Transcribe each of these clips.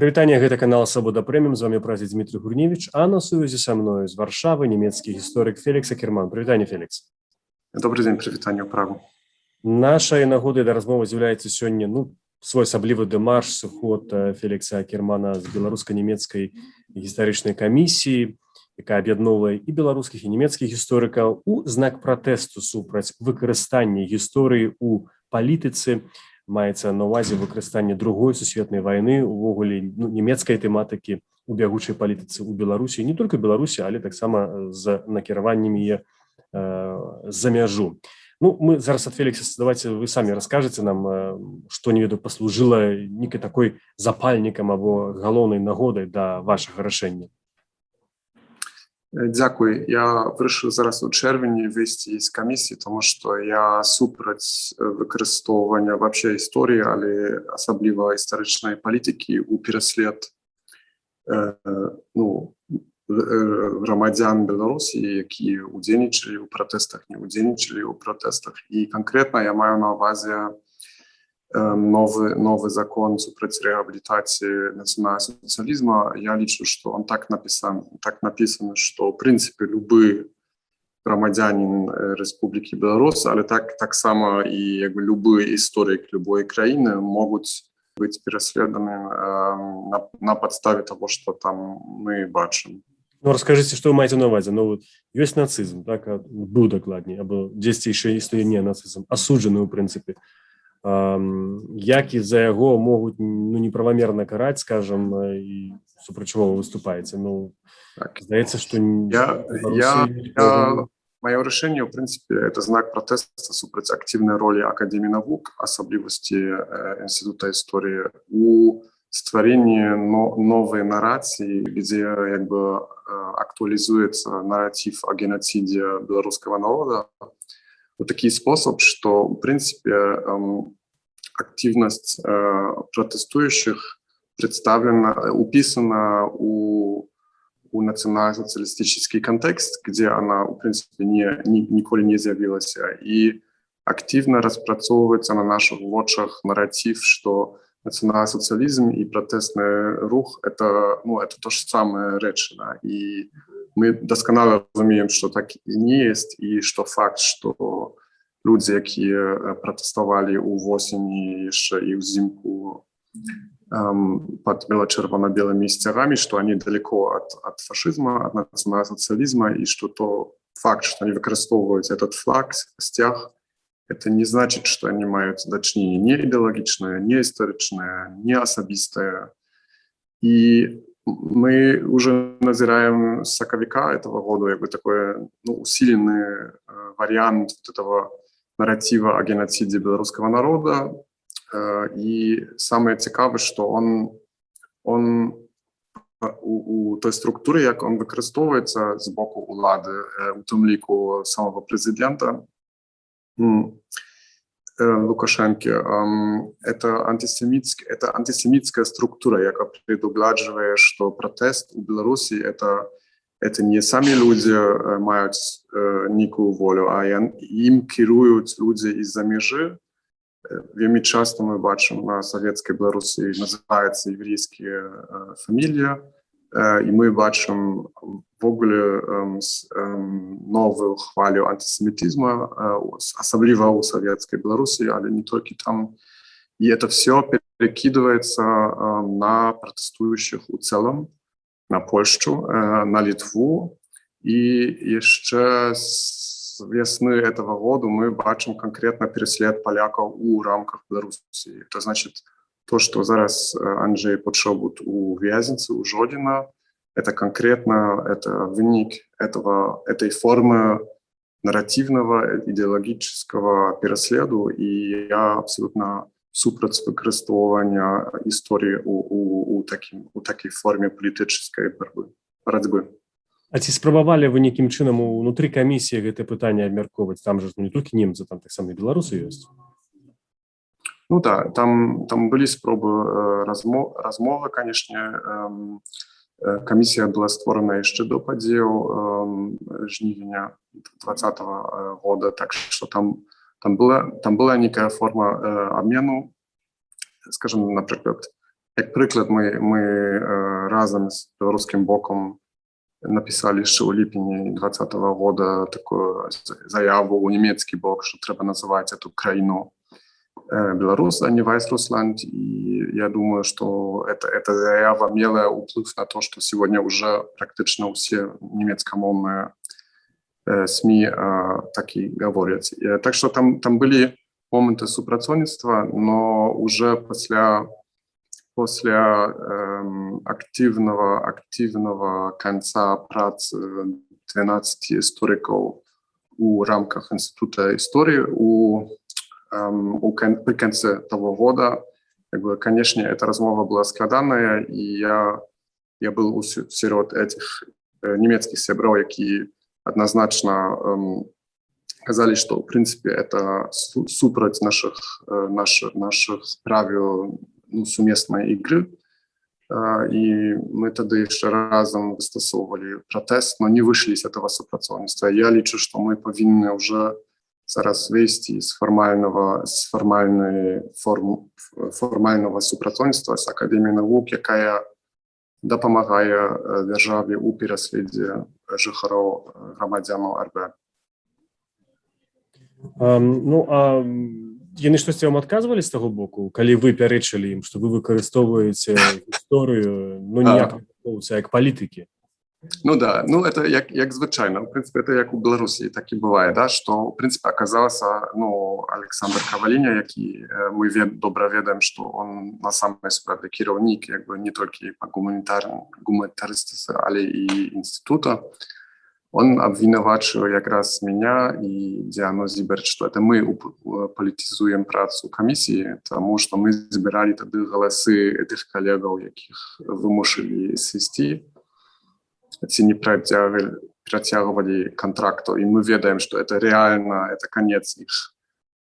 Прывітанне, гэта канал Свабода Прэміум, з вами праздник Дмитрий Гурневич, а на сувязі са мною з Варшавы нямецкі гісторык Фелікс Акерман. Прывітанне, Фелікс. Добрый день, прывітанне ў Прагу. Нашай нагодай да размовы з'яўляецца сёння своеасаблівы дэмарш, сыход Фелікса Акермана з беларуска-нямецкай гістарычнай камісіі, якая аб'ядноўвае і беларускіх, і нямецкіх гісторыкаў у знак пратэсту супраць выкарыстання гісторыі ў палітыцы. Маецца на ўвазе выкарыстанне другой сусветнай вайны, увогуле нямецкай тэматыкі у бягучай палітыцы ў Беларусі, не толькі ў Беларусі, але таксама з накіраваннем яе за мяжу. Мы зараз ад Фелікса, давайте вы самі раскажаце нам, што, не ведаю, паслужыла нейкай такой запальнікам або галоўнай нагодай да вашага рашэння. Дзякуй. Я вырашыў зараз у чэрвені выйсці з камісіі, тому што я супраць выкарыстоўвання вообще гісторыі, але асабліва гістарычнай палітыкі ў пераслед грамадзян Беларусі, якія удзельнічалі ў пратэстах, не удзельнічалі ў пратэстах. І канкрэтна я маю на ўвазе новый закон супраць реабилитации национал-социализма. Я лічу, что он так написан, что в принципе любой громадянин Республики Беларусь, але так само и любой историк любой краины могут быть переследованы на подставе того, что там мы бачим. Расскажите, что вы маете на увазі? Есть нацизм, так, был докладней, або здесь еще если не нацизм, осуджены в принципе. Як і за яго могуць неправамерна караць, скажем, і супраць чаго вы выступаеце. Здаецца, што маё рашэнне, в принципе, это знак пратэста супраць актыўнай ролі Академіі навук, асаблівасці Інстытута гісторыі у стварэнні новай нарэцыі, дзе актуалізуецца наратив о геноциде белорусского народа. Вот такой способ, что, в принципе, активность протестующих уписана у национально-социалистический контекст, где она, в принципе, николи не з'явилась, и активно распрацоўваецца на наших вочах нарратив, что национал-социализм и протестный рух — это то же самое рэчы, да? И мы досконало разумеем, что так и не есть, и что факт, что люди, якія протестовали у восені еще и взимку под бело-червоно-белыми стягами, что они далеко от фашизма, от национал-социализма, и что то факт, что они выкарыстоўваюць этот флаг, стяг, это не значит, что они имеют дачнение не идеологичное, не историчное, не особистое. И мы уже назираем с сакавіка этого года такой усиленный вариант этого нарратива о геноциде белорусского народа. И самое цікаве, что он у той структуры, як он выкарыстоўваецца з боку улады, у тым ліку самого президента Лукашенки, это антисемитская структура, яка предугледжвае, что протест у Беларуси это не сами люди маюць нейкую волю, а им кіруюць люди из-за межы. Вельмі часто мы бачым на советской Беларуси называются еврейские фамилии, и мы бачым ввогуле новую хвалю антисемитизма, особливо у советской Беларуси, але не только там. И это все перекидывается на протестующих у целом, на Польшу, на Литву. И еще с весны этого года мы бачим конкретно переслед поляков у рамках Беларуси. Это значит то, что зараз Анджей Подшобут у Вязницы, у Жодина, это конкретно вынік этой формы нарративного, идеологического переследу, и я абсолютно супраць выкарыстоўвання истории у такой форме политической борьбы. А ці спрабавалі вы нейкім чынам унутры камісіі гэтае пытанне абмяркоўваць? Там же не толькі немцы, там таксама і беларусы ёсць. Да, там были спробы размовы, конечно. Комиссия была створена еще до падзеў жнівеня 2020 года, так что там была некая форма обмену, скажем, например, Як приклад, ми разом з білоруським боком написали ще у липні 2020 года таку заяву у німецький бок, що треба називати цю країну Беларусь, а не Вайс-Русланд. И я думаю, что эта заява имела вплив на то, что сегодня уже практически все немецкомовные СМИ так и говорят. Так что там были моменты супрацовництва, но уже после активного конца прац 12 историков у рамках Института истории при конце того года, конечно, эта размова была складанная, и я был среди этих немецких сябров, які однозначно сказали, что, в принципе, это супроть наших правил сумесной игры. И мы тогда еще разом выстосовывали протест, но не вышли из этого супрацовництва. Я лічу, что мы повинны уже зараз вийти з формального супрацовництва з Академією наук, яка допомагає державі у пересліді жихарів громадянів РБ. Яны штосьці вам адказвалі з таго боку, калі вы пярэчылі ім, што вы выкарыстоўваеце гісторыю, ніяк як палітыкі? Да, это як звичайно. В принципі, це як у Білорусі так і буває, да, що, в принципі, оказалося, Олександр Каваліня, який ми добре ведаємо, що він на самой справді керівник, не тільки по гуманітаристиці, але і інституту. Он обвинувачив якраз мене і Діану Зіберт, що це ми політизуємо працю комісії, тому що ми збирали тоді голоси тих колегів, яких вимушили свести. Ці не протягували контракту, і ми ведаємо, що це реально, це кінець їх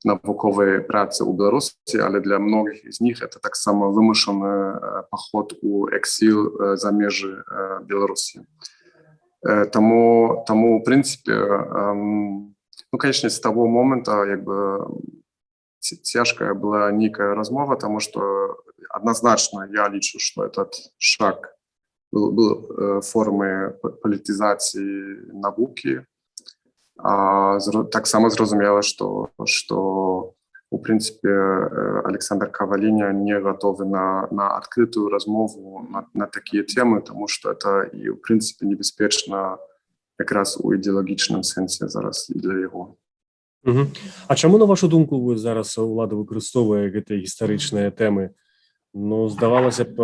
наукової праці у Білорусі, але для многих з них це так само вимушений поход у ексил за межі Білорусі. Тому, в принципі, конечно, з того моменту, тяжкая була некая розмова, тому що однозначно я лічу, що этот шаг был формы политизации науки. Так само зрозуміло, що в принципі, Олександр Каваліня не готовий на відкриту розмову на такі теми, тому що це, і, в принципі, небезпечно якраз у ідеологічному сенсі зараз і для його. А чому, на вашу думку, ви зараз улада використовує гэты гістарычныя тэмы? Здавалася б,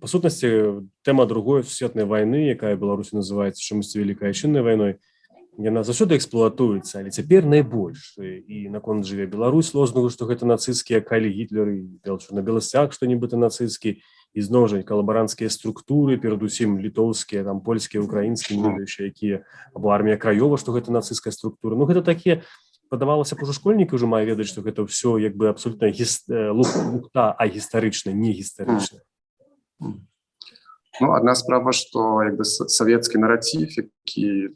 па сутнасці, тэма другой сусветнай вайны, якая ў Беларусі называецца чамусьці Вялікай Айчыннай вайной, яна заўсёды эксплуатуецца, але цяпер найбольш. І наконт жыве Беларусь лозунгу, што гэта нацысцкія калі Гітлер і на беласцях, што нібыта нацысцкі, і зноў жа калабаранцкія структуры, перадусім літоўскія, польскія, украінскія, не ведаючыя, якія, або армія краёва, што гэта нацысцкая структура. Гэта такія, падавалася б, ужо школьнікі ўжо мае ведаць, што гэта ўсё абсолютна лухта, а гістарычна, не гістарычна. Одна справа, што савецкі наратив, які,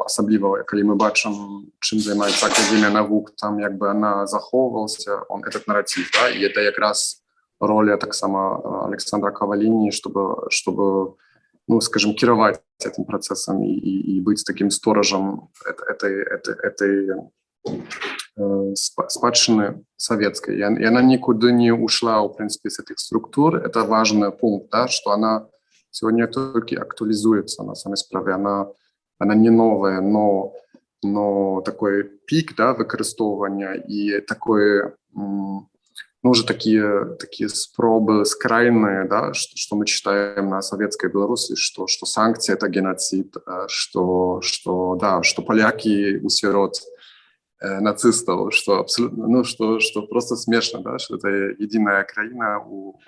асабліва, калі мы бачым, чым займаецца Академія навук, там она захоўвалася, этот наратив, да, і это якраз роля таксама Александра Каваліні, чтобы, скажем, кіраваць этим процессом и быть таким сторожем этой спадщины советской. И она никуда не ушла, в принципе, с этих структур. Это важный пункт, да, что она сегодня только актуализуется на самой справе. Она не новая, но такой пик, да, выкористовывания и такое, уже такие спробы скрайные, да, что мы читаем на советской Беларуси, что санкции — это геноцид, что поляки у сирот нацистов, что абсолютно, что просто смешно, да, что это единая країна у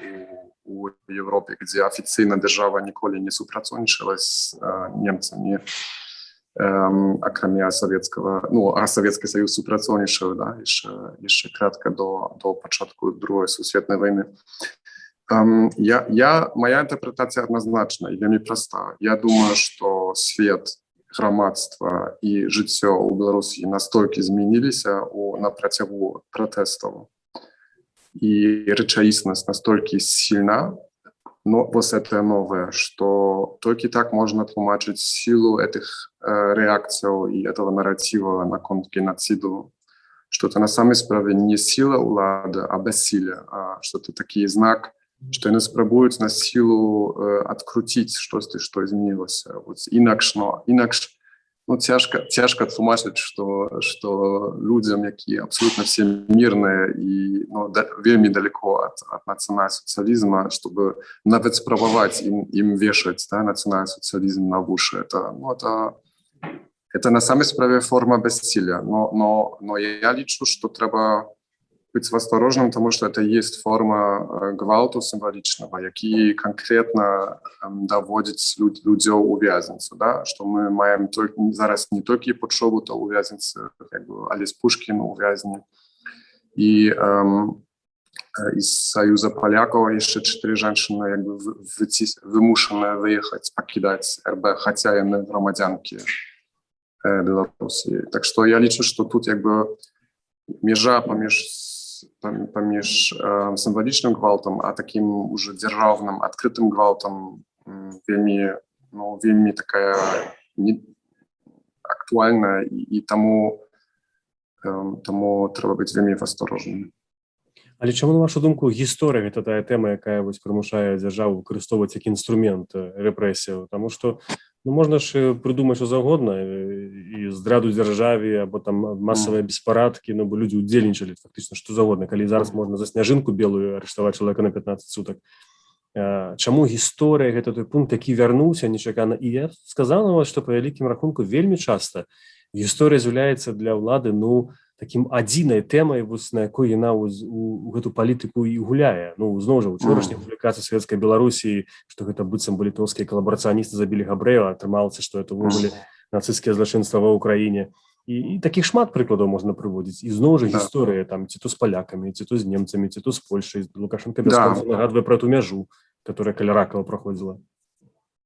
Европе, где официально держава ніколи не супрацоўнічала з немцами, акрамя советского, а Советский Союз супрацоўнічаў, да, еще кратко до початку Другой сусветнай войны. Моя интерпретация однозначна и вельмі проста. Я думаю, что свет, грамадства і жыццё ў Беларусі настолькі змяніліся на працягу пратэстаў, і рэчаіснасць настолькі сильна, но вот это новое, что только так можно тлумачить силу этих реакций и этого нарратива на конт геноциду, что это на самой справе не сила улада, а бессилие, что это такий знак, что они спробуют на силу открутить что изменилось. Вот инакше тяжко тлумачить, что людям, які абсолютно все мирные и вельми далеко от национал-социализма, чтобы навіть спробовать им вешать национал-социализм на уши. Это на самой справе форма бессилия. Но я лічу, что треба быть осторожным, потому что это есть форма гвалту символичного, який конкретно доводить людей у в'язницю. Да? Что мы маем зараз не только Почобута у в'язниці, Олесь Пушкін у в'язні, и из Союза поляков еще 4 женщины вымушаны выехать, покидать РБ, хотя и не громадянки Беларуси. Так что я лічу, что тут межа поміж символічним гвалтом, а таким уже державным, открытым гвалтом вельми такая актуальна, и тому треба бути вельми осторожним. Але чому, на вашу думку, гісторыя гэта тая тэма, якая прымушае дзяржаву выкарыстоўваць як інструмент рэпрэсіяў? Таму што можна ж прыдумаць што заўгодна, і здраду дзяржаве, або там масавыя беспарадкі, бо людзі ўдзельнічалі фактычна што заўгодна. Калі зараз можна за сняжынку белую арыштаваць чалавека на 15 сутак. Чаму гісторыя гэта той пункт, які вярнуўся нечакана? І я сказаў на вас, што па вялікім рахунку вельмі часта гісторыя з'яўляецца для ўлады, таким адзінай тэмай, на якой яна у гэту палітыку і гуляе. Зноў жа, учорашняя публікацыя Савецкай Беларусі, што гэта быццам бы літоўскія калабарацыяністы забілі габрэяў, атрымалася, што это ўвогуле нацысцкія злачынства ва ўкраіне. І такіх шмат прыкладаў можна прыводзіць. І зноў жа гісторыя, ці то з палякамі, ці то з немцамі, ці то з Польшай. Лукашенко бясконца нагадвае пра ту мяжу, которая каля Ракава праходзіла.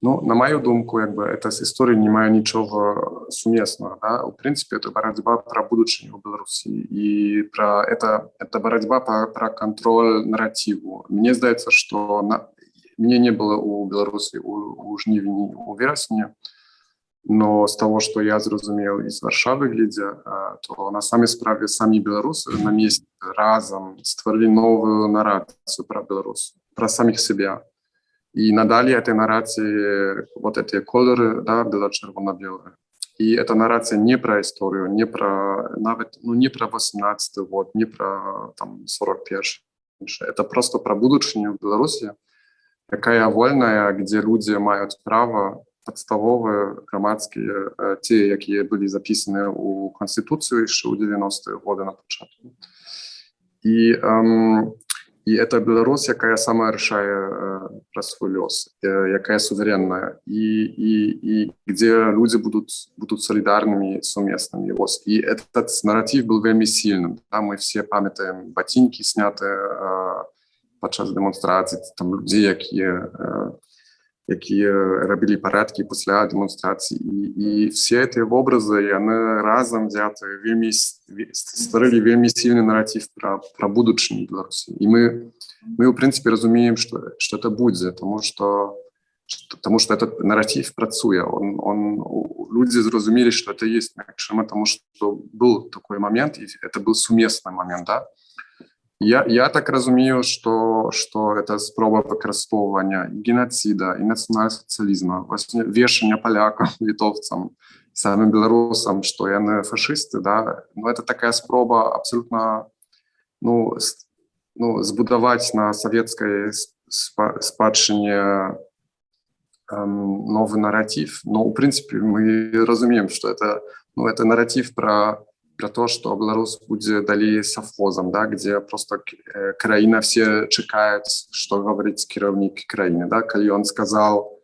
На мою думку, это с историей не мае ничего сумесного. Да? В принципе, это борьба про будущее в Беларуси. И это борьба про контроль нарративу. Мне здаецца, что мне не было у Беларуси у жнівені, у верасні, но с того, что я зразумел из Варшавы, глядя, то на самой справе сами белорусы на месте разом створили новую наррацию про Беларусь, про самих себя. И надали этой наррации вот эти колоры, да, бело-червоно-белые. И эта наррация не про историю, не про 18-й год, не про 41-й. Это просто про будущее в Беларуси, такая вольная, где люди имеют право подставовые, громадские, те, которые были записаны у Конституции еще у 90-е годы на початку. И это Беларусь, якая сама решае про свой лёс, якая суверенная, и где люди будут солидарными, суместными. И этот нарратив был вельми сильным. Да, мы все памятаем ботинки, снятые подчас демонстраций, там людей, які робили порядки після демонстрації. І всі ці образи, вони разом взяти, створили вельми сильний наратив про будущее Білорусі. І ми в принципі, розуміємо, що це буде, тому що цей наратив працює. Люди зрозуміли, що це є, тому що був такий момент, і це був сумісний момент, да? Я так разумею, что это спроба використовування і геноцида, і націонал-соціалізму, вешання полякам, литовцам, самим білорусам, що вони фашисти, да? Но это такая спроба абсолютно збудувати на совєтській спадщині новый нарратив. Но, в принципе, мы разумеем, что это нарратив про то, что Беларусь будет далее совхозом, да, где просто краина все чекают, что говорит кіраўнік краины. Да? Коли он сказал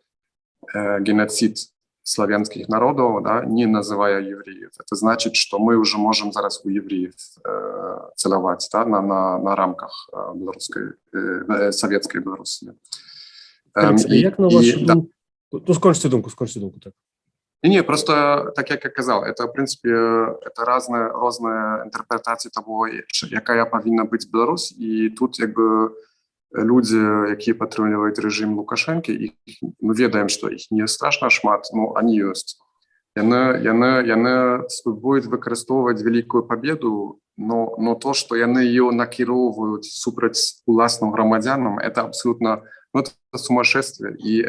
геноцид славянских народов, да, не называя евреев, это значит, что мы уже можем зараз у евреев целовать, да, на рамках советской Беларуси. Як на вашу думку? Скончите думку, так. Не, просто, так як я казав, это, в принципе, это разные интерпретации того, якая повинна быть Беларусь, и тут, люди, якія падтрымліваюць рэжым Лукашэнкі, мы ведаем, што іх не страшна шмат, но они ёсць. Яны спрабуюць выкарыстоўваць вялікую пабеду, но то, што яны ее накіроўваюць супраць уласным грамадзянам, это абсолютно, это сумасшествие. И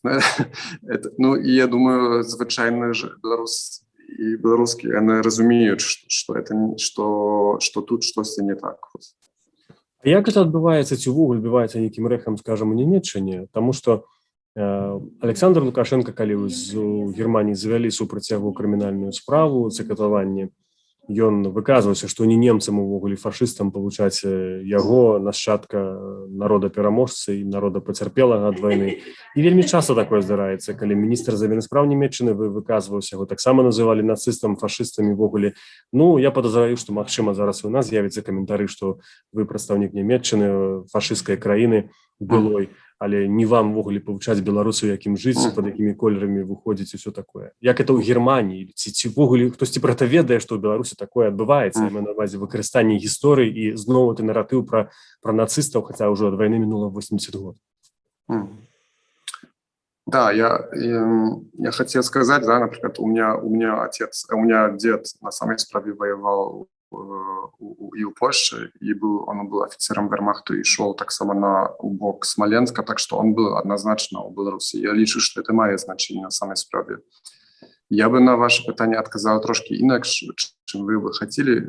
и я думаю, звычайны беларус и беларускія, яны разумеюць, что тут штосьці не так. А як гэта адбываецца, ці ўвогуле адбываецца нейкім рэхам, скажам, у Нямецчыне? Таму што Александр Лукашенко, калі у Германії завялі супраць яго крымінальную справу за катаванне, ён выказваўся, што не немцам увогуле фашыстам павучаць яго, нашчадка народа-пераможцы і народа пацярпелага ад вайны. І вельмі часта такое здараецца, калі міністр замежных спраў Нямецчыны выказваўся, яго таксама называлі нацыстам, фашыстамі увогуле. Ну, я падазраю, што магчыма зараз у нас з'явіцца каментары, што вы прадстаўнік Нямецчыны, фашысцкай краіны былой, але не вам увогуле павучаць беларусаў, якім жыць, пад якімі колерамі выходзіць і ўсё такое. Як это ў Германіі? Ці увогуле хтосьці пра гэта ведае, што ў Беларусі такое адбываецца, я маю на ўвазе выкарыстанне гісторыі і зноў ты наратыў пра нацыстаў, хаця ўжо ад вайны мінула 80 год. Да, я хотел сказать, да, например, у меня дед на самой справе воевал и у Польши, и он был офицером вермахту и шел так само на бок Смоленска, так что он был однозначно у Беларуси. Я лічу, что это мае значение на самой справе. Я бы на ваше питание отказал трошки инакш, чем вы бы хотели,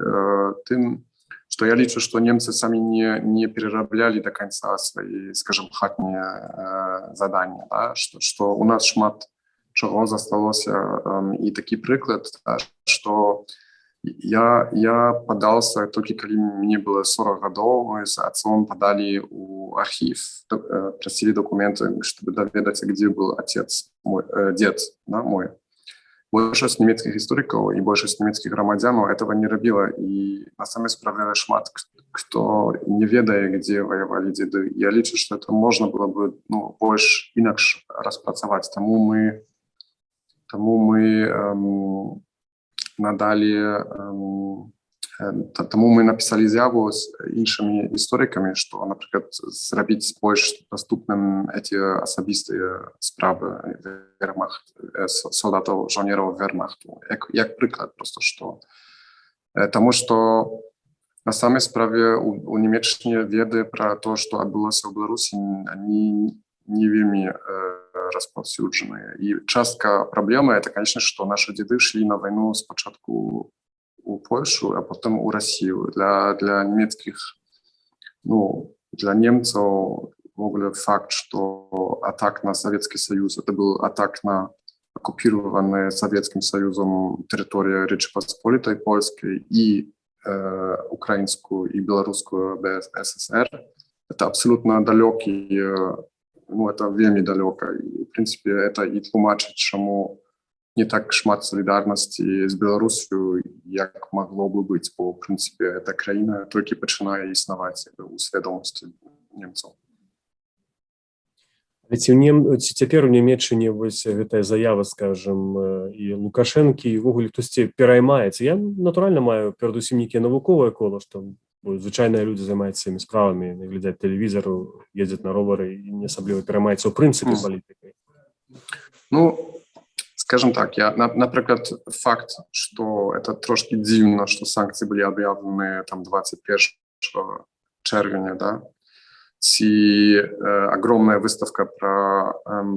тем, что я лічу, что немцы сами не перерабляли до конца свои, скажем, хатние задания, да? Что у нас шмат чего засталося, и такий приклад, что я подался только когда мне было 40 годов, мы с отцом подали у архив, просили документы, чтобы доведаться, где был отец, мой дед, да, мой. Большасць немецких историков и большасць немецких громадянов этого не робила, и на самой справе шмат кто не ведае, где воевали деды. Я лічу, что это можно было бы больше инакш распрацаваць. Тому мы написали заяву с іншими историками, что, например, зрабіць больш доступным эти особистые справы солдатов, жонеров вермахту. Як приклад просто, что тому, что на самой справе у Німеччині веды про то, что адбылося в Беларуси, они не вельми распаўсюджаныя. И частка проблемы это, конечно, что наши деды шли на войну спочатку у Польшу, а потом у Россию. Для немецких, для немцев факт, что атак на Советский Союз, это был атак на оккупированные Советским Союзом территории Речи Посполитой Польской и украинскую и белорусскую СССР. Это абсолютно далекий, это вельми далеко. И, в принципе, это и тлумачить, чему не так шмат солідарності з Білорусію, як могло би бути, бо, в принципі, ця країна тільки починає існувати у свідомості німців. Ці цяпер у Німеччині вось гэтая заява, скажем, і Лукашэнкі, і ввогуле хтосьці пераймаецца. Я, натуральна, маю перадусім нейкае навуковае коло, што звычайныя людзі займаюцца сваімі справамі, глядзяць тэлевізару, ездзяць на ровары і не асабліва пераймаецца ў прынцыпе палітыкай. Скажем так, например, факт, что это трошки дивно, что санкции были объявлены там 21 червня, да? Огромная выставка про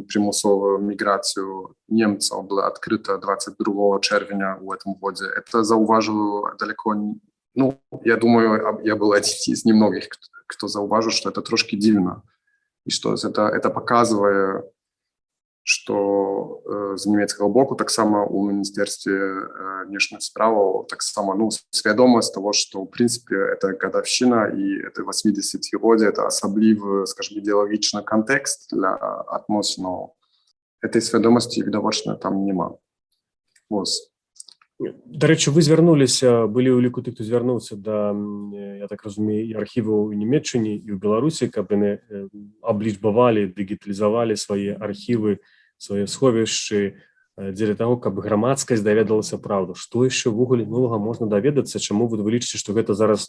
примусовую миграцию немцев была открыта 22 червня в этом году. Это зауважил далеко, я думаю, я был один из немногих, кто зауважил, что это трошки дивно. И что это показывает, что з німецкага боку таксама у міністэрстве внешних справаў таксама свядомасць того, что в принципе это годовщина и это 80-годие, это асаблівы, скажем, ідэалагічны контекст для адносінаў. Этой свядомасці відавочна там нема. До речі, ви звярнуліся, былі ў ліку тых, хто звярнуўся да, я так разумею, і архіваў у Німеччыне і ў Беларусі, каб яны аблічбавалі, дыгіталізавалі свае архівы, свае сховішчы, дзеля таго, каб грамадскасць даведалася праўду. Што яшчэ ўвогуле новага можна даведацца, чаму вы лічыце, што гэта зараз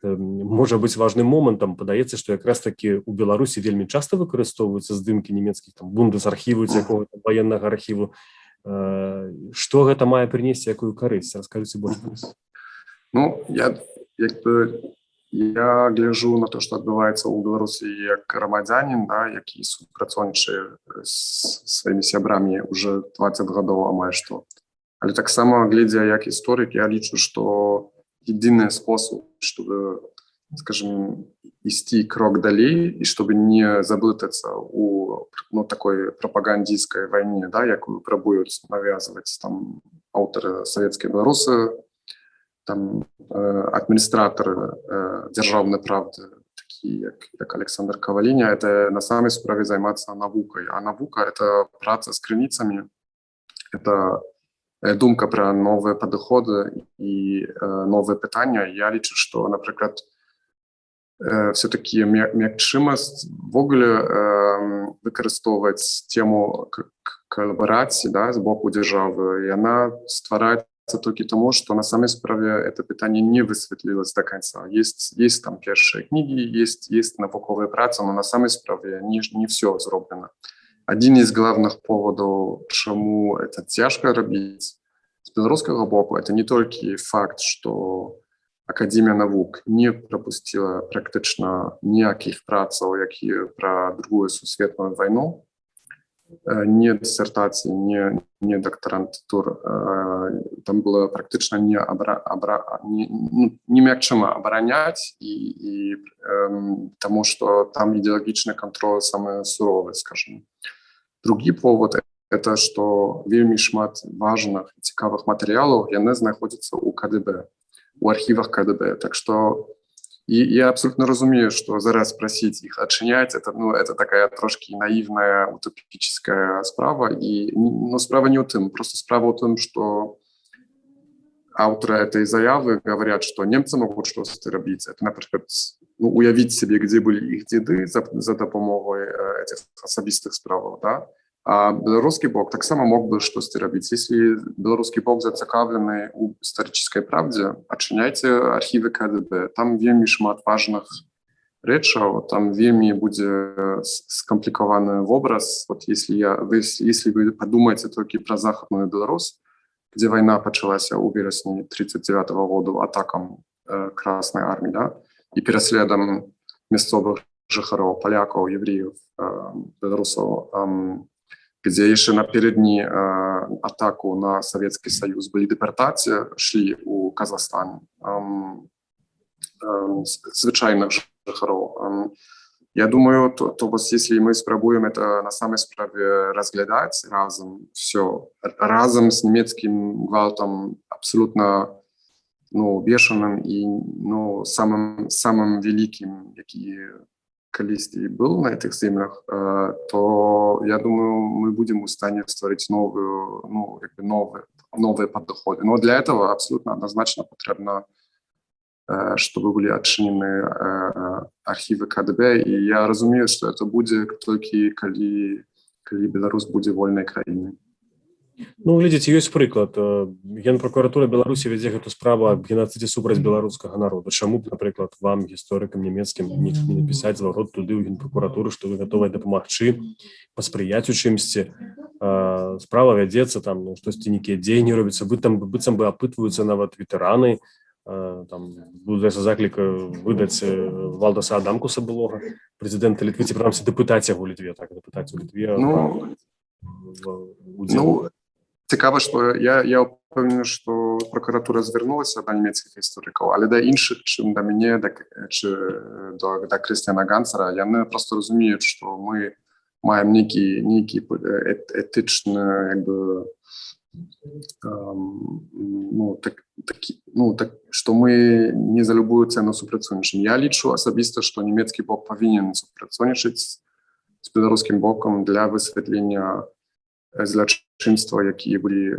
можа быць важным момантам. Падаецца, што якраз такі ў Беларусі вельмі часта выкарыстоўваюцца здымкі нямецкіх бундесархіву ці якога-то ваеннага архіву. Што гэта мае прынесці, якую карысць? Раскажыце больш. Ну, я гляджу на то, што адбываецца ў Беларусі як грамадзянін, да, які супрацоўнічае з сваімі сябрамі уже 20 гадоў амаль што. Але таксама, глядзя як гісторык, я лічу, што єдиный способ, чтобы, скажем, ісці крок далей і чтобы не заблытацца у такой прапагандистской войне, да, якую пробуют навязывать там аўтары савецкай Беларуси, там адміністратары дзяржаўнай правды, такие як Александр Каваліня, это на самой справе займацца навукай. А навука — это праца з крыніцамі, это думка пра новыя падыходы і новыя пытання. Я лічу, што, напрыклад, все-таки мякчымасць ввогуле выкарыстоўваць тему калабарацыі, да, з боку дзяржавы, яна ствараецца только тому, что на самой справе это питание не высветлилось до конца. Есть там первые книги, есть науковые працы, но на самой справе не все сделано. Один из главных поводов, чему это тяжко робить с белорусского боку, это не только факт, что Академия наук не пропустила практически никаких працаў, які про Другую сусветную войну, не диссертации, не докторантур. Там было практически не мягчимо оборонять, и тому, что там идеологичный контроль самый суровый, скажем. Другий повод — это что вельмі шмат важных и цікавых материалов яны знаходзяцца у КДБ, у архивах КДБ. Так что и я абсолютно разумею, что зараз просить их отчинять, это такая трошки наивная, утопическая справа. Но справа не у тым, просто справа у тым, что авторы этой заявы говорят, что немцы могут что-то робить. Это, например, уявить себе, где были их деды за допомогой этих особистых справ, да? А белорусский бок так само мог бы что-то робить. Если белорусский бок зацікавлений у исторической правде, отчиняйте архивы КДБ. Там вельмі шмат важных рэчаў, там вельмі будзе скомпликованы образ. Вот если вы подумаете только про Западную Беларусь, где война началась у вересня 1939 года атакам Красной армии, да, и переследом мясцовых жыхароў, полякаў, евреев, белорусов, где еще напередні атаку на Советский Союз были депортации, шли у Казахстан звычайных жыхароў. Я думаю, то если мы спробуем это на самой справе разглядать разом с немецким гвалтом абсолютно бешеным и самым великим, який колись был на этих землях, то я думаю, мы будем в стане створить новые подходы. Но для этого абсолютно однозначно потребно, чтобы были отчинены архивы КДБ. И я разумею, что это будет только коли Беларусь будет вольной краиной. Глядзіце, ёсць прыклад. Генпракуратура Беларусі вядзе гэту справу аб геноцидзе супраць беларускага народа. Чаму б, напрыклад, вам, гісторыкам нямецкім, не напісаць зварот туды ў генпракуратуру, што вы гатовыя дапамагчы, паспрыяць у чымсьці? Справа вядзецца, там штосьці нейкія дзеянні робяцца, быццам бы апытваюцца нават ветэраны, будзе заклік выдаць Валдаса Адамкуса былога, прэзідэнта Літвы, ці прынамсі дапытаць яго ў Літве, дапытаць у Літве. Цікаво, що я впевнений, що прокуратура звернулася до німецьких істориків, але до інших, чим до мене, чи до Крістіана Ганцера, я не просто розумію, що ми маємо некий етичний, що ми не за любую ціну супрацоўнічаем. Я лічу особисто, що німецький бок повинен супрацоўнічаць з білоруським боком для висвітлення злочинства, які были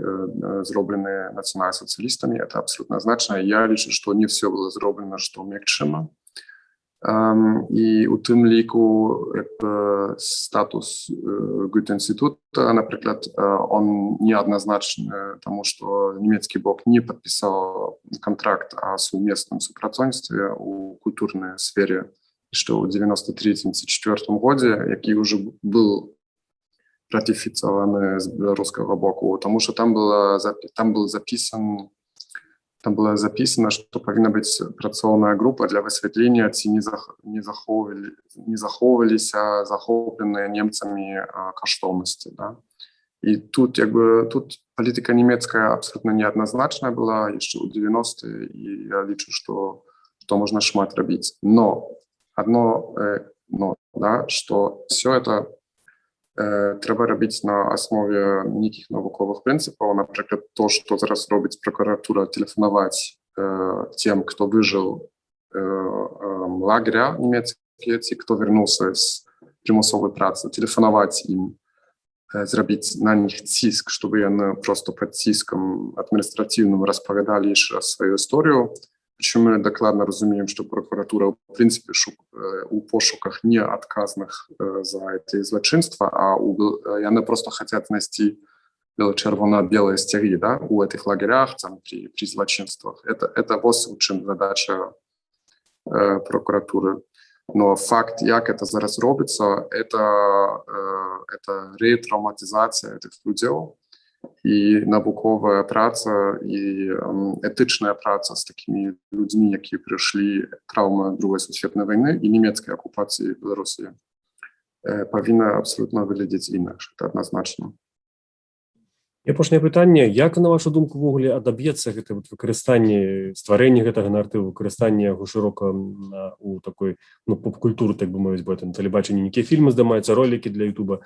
зроблены национал-социалистами. Это абсолютно значно. Я лічу, что не все было зроблено, что мягчимо. І у тым ліку статус Гёте-інстытута, напрыклад, он неадназначны, таму што нямецкі бок не падпісаў кантракт о сумесным супрацоўніцтве у культурнай сфере яшчэ ў 93-94 годзе, які ўжо быў ратыфіцаваны з беларускага боку, таму што там было записано, што павінна быць працоўная група для высвятлення, ці не захоўваліся захопленыя немцамі каштоўнасці. Да? І тут палітыка нямецкая абсолютно неадназначная была яшчэ ў 90-е, і я лічу, што можна шмат рабіць. Но што все это трэба рабіць на аснове нейкіх навуковых прынцыпаў. Напрыклад, то, што зараз робіць прокуратура, тэлефанаваць тем, хто выжыў лагеря нямецкія, ці хто вярнуўся з прымусовай працы, тэлефанаваць ім, зрабіць на них ціск, чтобы яны просто пад ціскам адміністратыўным распавядалі яшчэ сваю історыю. Причем мы докладно разумеем, что прокуратура в принципе у пошуках не отказных за эти злочинства, а они просто хотят найти червоно-белые стяги, да, у этих лагерях там, при злочинствах. Это вот в чем задача прокуратуры. Но факт, как это зараз робится, это ретравматизация этих людей. І навуковая праца і этычная праца з такімі людзьмі, якія прыйшлі траўмы другой сусветнай вайны і нямецкай акупацыі Беларусі, павінна абсолютна выглядзець інакш, это адназначна. І апошняе пытанне, як, на вашу думку, увогуле адаб'ецца гэта выкарыстанне, стварэнне гэтага наратыву, выкарыстанне яго шырока у такой поп-культуры, так бы мовіць, бо на тэлебачанні нейкія фільмы здымаюцца, ролікі для Ютуба.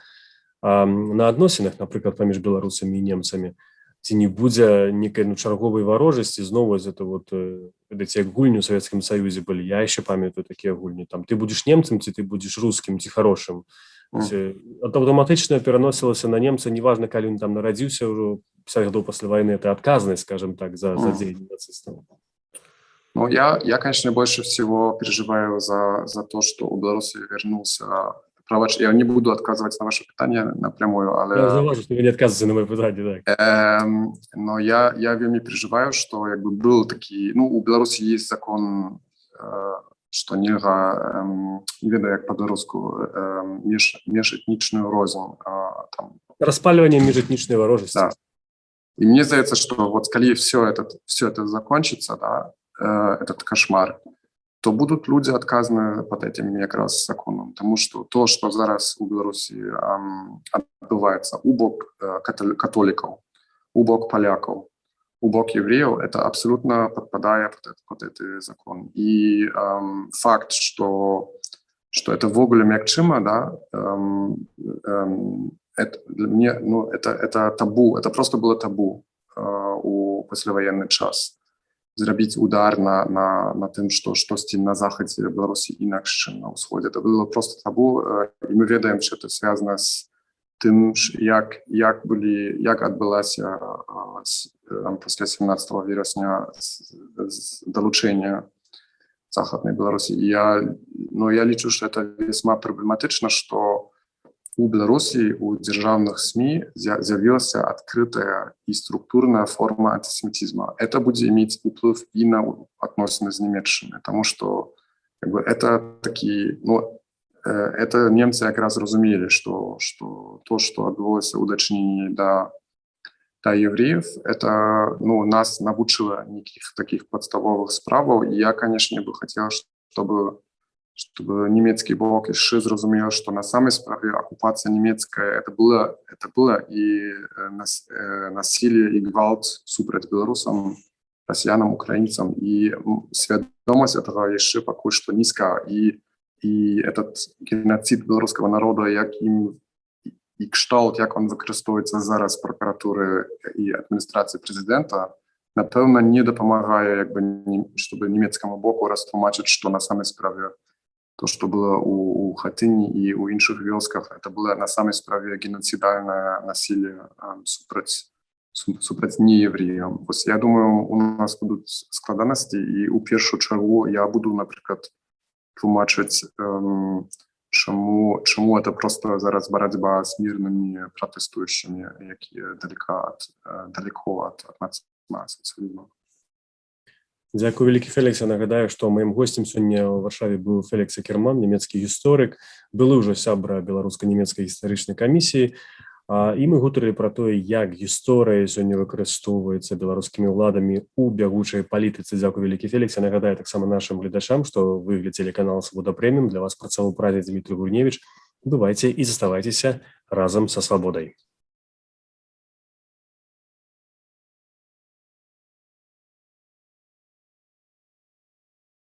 На адносінах, напрыклад, паміж беларусамі і немцамі, ці не будзе нейкай чарговай варожасці, зноў гэта як гульні ў Савецкім Саюзе былі, я яшчэ памятаю такія гульні, там ты будзеш немцам, ці ты будзеш рускім, ці хорошым. Аўтаматычна пераносілася на немца, неважна, калі ён там нарадзіўся ўжо 50 гадоў пасля вайны, это адказнасць, скажем так, за дзеянні нацыстаў. Ну, я, конечно, больше всего переживаю за то, что у Беларуси вернулся. Я не буду отказывать на ваше питание напрямую, але... Я заважу, что вы не отказываете на мое питание, так. Но я вельми переживаю, что был такий... Ну, у Беларуси есть закон, что нельзя, не ведаю, як по-белоруску, межэтнічную рознь. Распаливание межэтничной ворожести. Да. И мне кажется, что вот коли все это закончится, да, этот кошмар, то будут люди отказаны под этим как раз законом. Потому что то, что зараз у Беларуси отбывается у бок католиков, у бок поляков, у бок евреев, это абсолютно подпадает под этот закон. И факт, что это в огуле мягчимо, да, это для меня, ну, это табу, это просто было табу у послевоенный час. Зрабіць удар на тым, што штосьці на захадзе Беларусі інакш, чым на ўсходзе. Это было просто табу, і мы ведаем, што это звязана з тым, як адбылася пасля 17 верасня далучэння захаднай Беларусі. І я лічу, што это весьма праблематычна, што у Беларусі у дзяржаўных СМИ з'явілася адкрытая і структурная форма антисемитизма. Это будет иметь уплыв и на отношения с Німеччиной, потому что это такие, ну, это немцы как раз разумели, что то, что отбылось у дачнении до евреев, это, ну, нас навучило неких таких подставовых справов. И я, конечно, бы хотел, чтобы немецкий бок еще зрозумел, что на самой справе оккупация немецкая это было и насилие и гвалт супротив белорусам, россиянам, украинцам, и сведомость этого еще пока что низкая, и этот геноцид белорусского народа, як им и кшталт, как он використовується зараз прокуратури і адміністрації президента, напевно, не допомагає, щоб німецькому боку розтлумачити, що на самій справі то, что было у Хатыни и у інших вёсках, это было на самой справе геноцидальное насилие супротив неевреев. Я думаю, у нас будут складаності, и у першую чергу я буду, например, тлумачыць, чаму это просто зараз барацьба з мірнымі пратэстуючымі, якія далеко ад нацыяналізму. Дзякую вялікі, Фелікс. Я нагадаю, што маім госцем сёння ў Варшаве быў Фелікс Акерман, нямецкі гісторык, былы ўжо сябра беларуска-нямецкай гістарычнай камісіі. І мы гутарылі пра тое, як гісторыя сёння выкарыстоўваецца беларускімі ўладамі ў бягучай палітыцы. Дзякую вялікі, Фелікс. Я нагадаю таксама нашым гледачам, што вы глядзелі канал Свабода Прэміум. Для вас працаваў прадзед Дмітрый Гурневіч. Бывайце і заставайцеся разам са Свабодай.